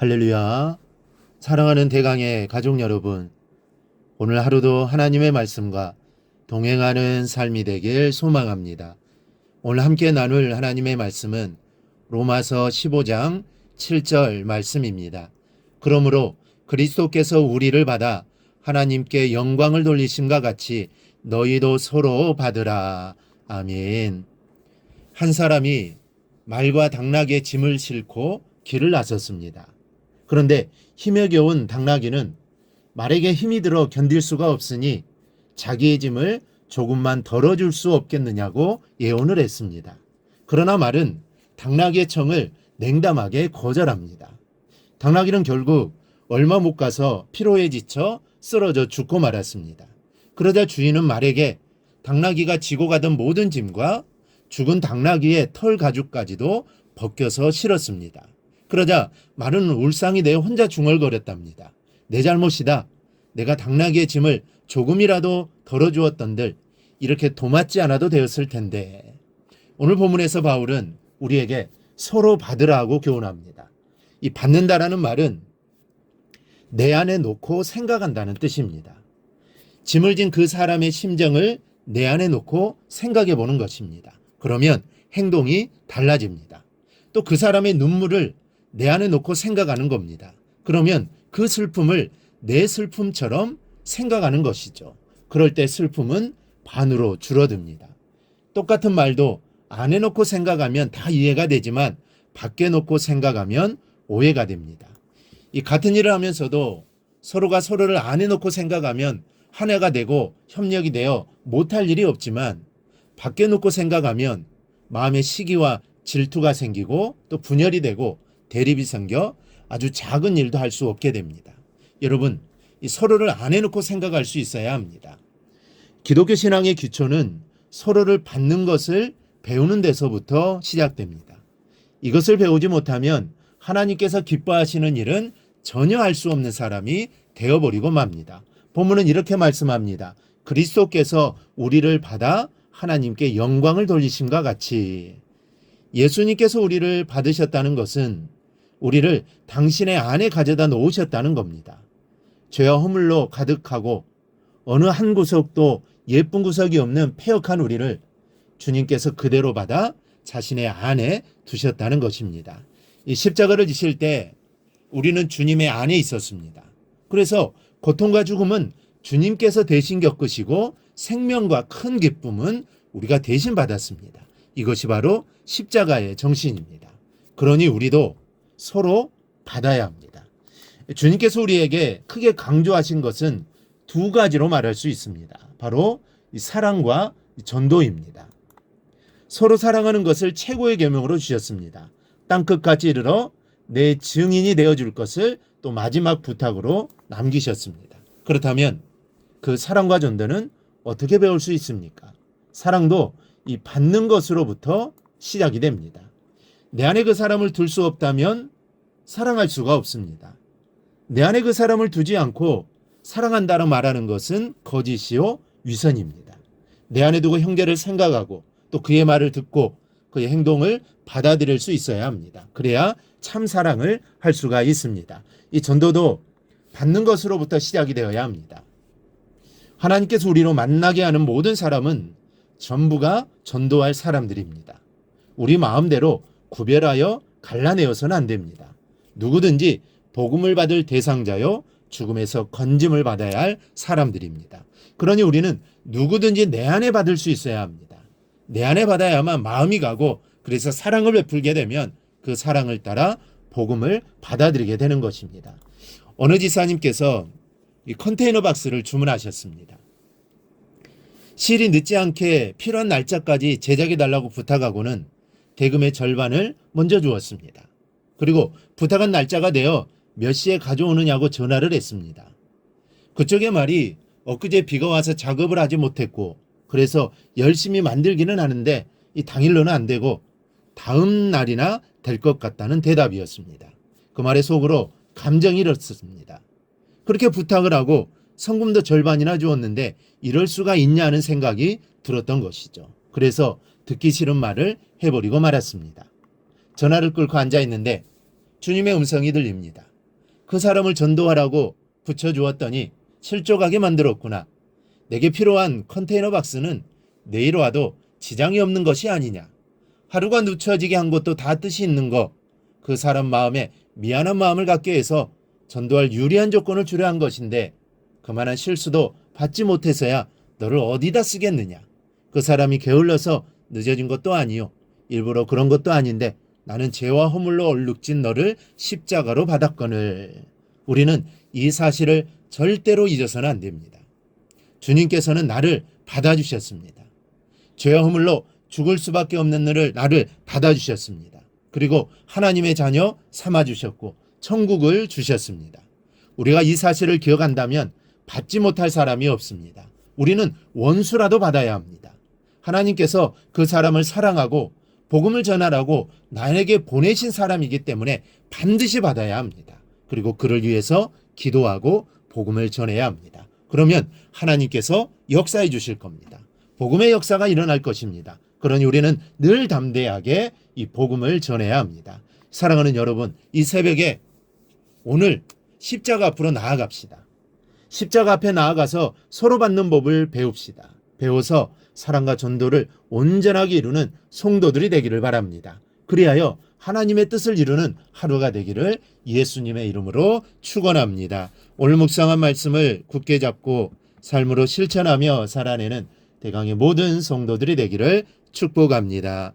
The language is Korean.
할렐루야. 사랑하는 대강의 가족 여러분, 오늘 하루도 하나님의 말씀과 동행하는 삶이 되길 소망합니다. 오늘 함께 나눌 하나님의 말씀은 로마서 15장 7절 말씀입니다. 그러므로 그리스도께서 우리를 받아 하나님께 영광을 돌리심과 같이 너희도 서로 받으라. 아멘. 한 사람이 말과 당나귀의 짐을 싣고 길을 나섰습니다. 그런데 힘에 겨운 당나귀는 말에게 힘이 들어 견딜 수가 없으니 자기의 짐을 조금만 덜어줄 수 없겠느냐고 예언을 했습니다. 그러나 말은 당나귀의 청을 냉담하게 거절합니다. 당나귀는 결국 얼마 못 가서 피로에 지쳐 쓰러져 죽고 말았습니다. 그러자 주인은 말에게 당나귀가 지고 가던 모든 짐과 죽은 당나귀의 털 가죽까지도 벗겨서 실었습니다. 그러자 말은 울상이 되어 혼자 중얼거렸답니다. 내 잘못이다. 내가 당나귀의 짐을 조금이라도 덜어주었던들 이렇게 도맡지 않아도 되었을 텐데. 오늘 본문에서 바울은 우리에게 서로 받으라고 교훈합니다. 이 받는다라는 말은 내 안에 놓고 생각한다는 뜻입니다. 짐을 진 그 사람의 심정을 내 안에 놓고 생각해 보는 것입니다. 그러면 행동이 달라집니다. 또 그 사람의 눈물을 내 안에 놓고 생각하는 겁니다. 그러면 그 슬픔을 내 슬픔처럼 생각하는 것이죠. 그럴 때 슬픔은 반으로 줄어듭니다. 똑같은 말도 안에 놓고 생각하면 다 이해가 되지만 밖에 놓고 생각하면 오해가 됩니다. 이 같은 일을 하면서도 서로가 서로를 안에 놓고 생각하면 하나가 되고 협력이 되어 못할 일이 없지만 밖에 놓고 생각하면 마음에 시기와 질투가 생기고 또 분열이 되고 대립이 생겨 아주 작은 일도 할 수 없게 됩니다. 여러분, 이 서로를 안에 놓고 생각할 수 있어야 합니다. 기독교 신앙의 기초는 서로를 받는 것을 배우는 데서부터 시작됩니다. 이것을 배우지 못하면 하나님께서 기뻐하시는 일은 전혀 할 수 없는 사람이 되어버리고 맙니다. 본문은 이렇게 말씀합니다. 그리스도께서 우리를 받아 하나님께 영광을 돌리심과 같이. 예수님께서 우리를 받으셨다는 것은 우리를 당신의 안에 가져다 놓으셨다는 겁니다. 죄와 허물로 가득하고 어느 한 구석도 예쁜 구석이 없는 패역한 우리를 주님께서 그대로 받아 자신의 안에 두셨다는 것입니다. 이 십자가를 지실 때 우리는 주님의 안에 있었습니다. 그래서 고통과 죽음은 주님께서 대신 겪으시고 생명과 큰 기쁨은 우리가 대신 받았습니다. 이것이 바로 십자가의 정신입니다. 그러니 우리도 서로 받아야 합니다. 주님께서 우리에게 크게 강조하신 것은 두 가지로 말할 수 있습니다. 바로 사랑과 전도입니다. 서로 사랑하는 것을 최고의 계명으로 주셨습니다. 땅끝까지 이르러 내 증인이 되어줄 것을 또 마지막 부탁으로 남기셨습니다. 그렇다면 그 사랑과 전도는 어떻게 배울 수 있습니까? 사랑도 이 받는 것으로부터 시작이 됩니다. 내 안에 그 사람을 둘 수 없다면 사랑할 수가 없습니다. 내 안에 그 사람을 두지 않고 사랑한다고 말하는 것은 거짓이요 위선입니다. 내 안에 두고 형제를 생각하고 또 그의 말을 듣고 그의 행동을 받아들일 수 있어야 합니다. 그래야 참 사랑을 할 수가 있습니다. 이 전도도 받는 것으로부터 시작이 되어야 합니다. 하나님께서 우리로 만나게 하는 모든 사람은 전부가 전도할 사람들입니다. 우리 마음대로 구별하여 갈라내어서는 안 됩니다. 누구든지 복음을 받을 대상자요 죽음에서 건짐을 받아야 할 사람들입니다. 그러니 우리는 누구든지 내 안에 받을 수 있어야 합니다. 내 안에 받아야만 마음이 가고 그래서 사랑을 베풀게 되면 그 사랑을 따라 복음을 받아들이게 되는 것입니다. 어느 지사님께서 이 컨테이너 박스를 주문하셨습니다. 시일이 늦지 않게 필요한 날짜까지 제작해 달라고 부탁하고는 대금의 절반을 먼저 주었습니다. 그리고 부탁한 날짜가 되어 몇 시에 가져오느냐고 전화를 했습니다. 그쪽의 말이 엊그제 비가 와서 작업을 하지 못했고 그래서 열심히 만들기는 하는데 이 당일로는 안 되고 다음 날이나 될 것 같다는 대답이었습니다. 그 말에 속으로 감정이 일었습니다. 그렇게 부탁을 하고 성금도 절반이나 주었는데 이럴 수가 있냐는 생각이 들었던 것이죠. 그래서 듣기 싫은 말을 해버리고 말았습니다. 전화를 끊고 앉아있는데 주님의 음성이 들립니다. 그 사람을 전도하라고 붙여주었더니 실족하게 만들었구나. 내게 필요한 컨테이너 박스는 내일 와도 지장이 없는 것이 아니냐. 하루가 늦춰지게 한 것도 다 뜻이 있는 거. 그 사람 마음에 미안한 마음을 갖게 해서 전도할 유리한 조건을 주려 한 것인데 그만한 실수도 받지 못해서야 너를 어디다 쓰겠느냐. 그 사람이 게을러서 늦어진 것도 아니요. 일부러 그런 것도 아닌데 나는 죄와 허물로 얼룩진 너를 십자가로 받았거늘. 우리는 이 사실을 절대로 잊어서는 안 됩니다. 주님께서는 나를 받아주셨습니다. 죄와 허물로 죽을 수밖에 없는 나를 받아주셨습니다. 그리고 하나님의 자녀 삼아주셨고 천국을 주셨습니다. 우리가 이 사실을 기억한다면 받지 못할 사람이 없습니다. 우리는 원수라도 받아야 합니다. 하나님께서 그 사람을 사랑하고 복음을 전하라고 나에게 보내신 사람이기 때문에 반드시 받아야 합니다. 그리고 그를 위해서 기도하고 복음을 전해야 합니다. 그러면 하나님께서 역사해 주실 겁니다. 복음의 역사가 일어날 것입니다. 그러니 우리는 늘 담대하게 이 복음을 전해야 합니다. 사랑하는 여러분, 이 새벽에 오늘 십자가 앞으로 나아갑시다. 십자가 앞에 나아가서 서로 받는 법을 배웁시다. 배워서 사랑과 전도를 온전하게 이루는 성도들이 되기를 바랍니다. 그리하여 하나님의 뜻을 이루는 하루가 되기를 예수님의 이름으로 축원합니다. 오늘 묵상한 말씀을 굳게 잡고 삶으로 실천하며 살아내는 대강의 모든 성도들이 되기를 축복합니다.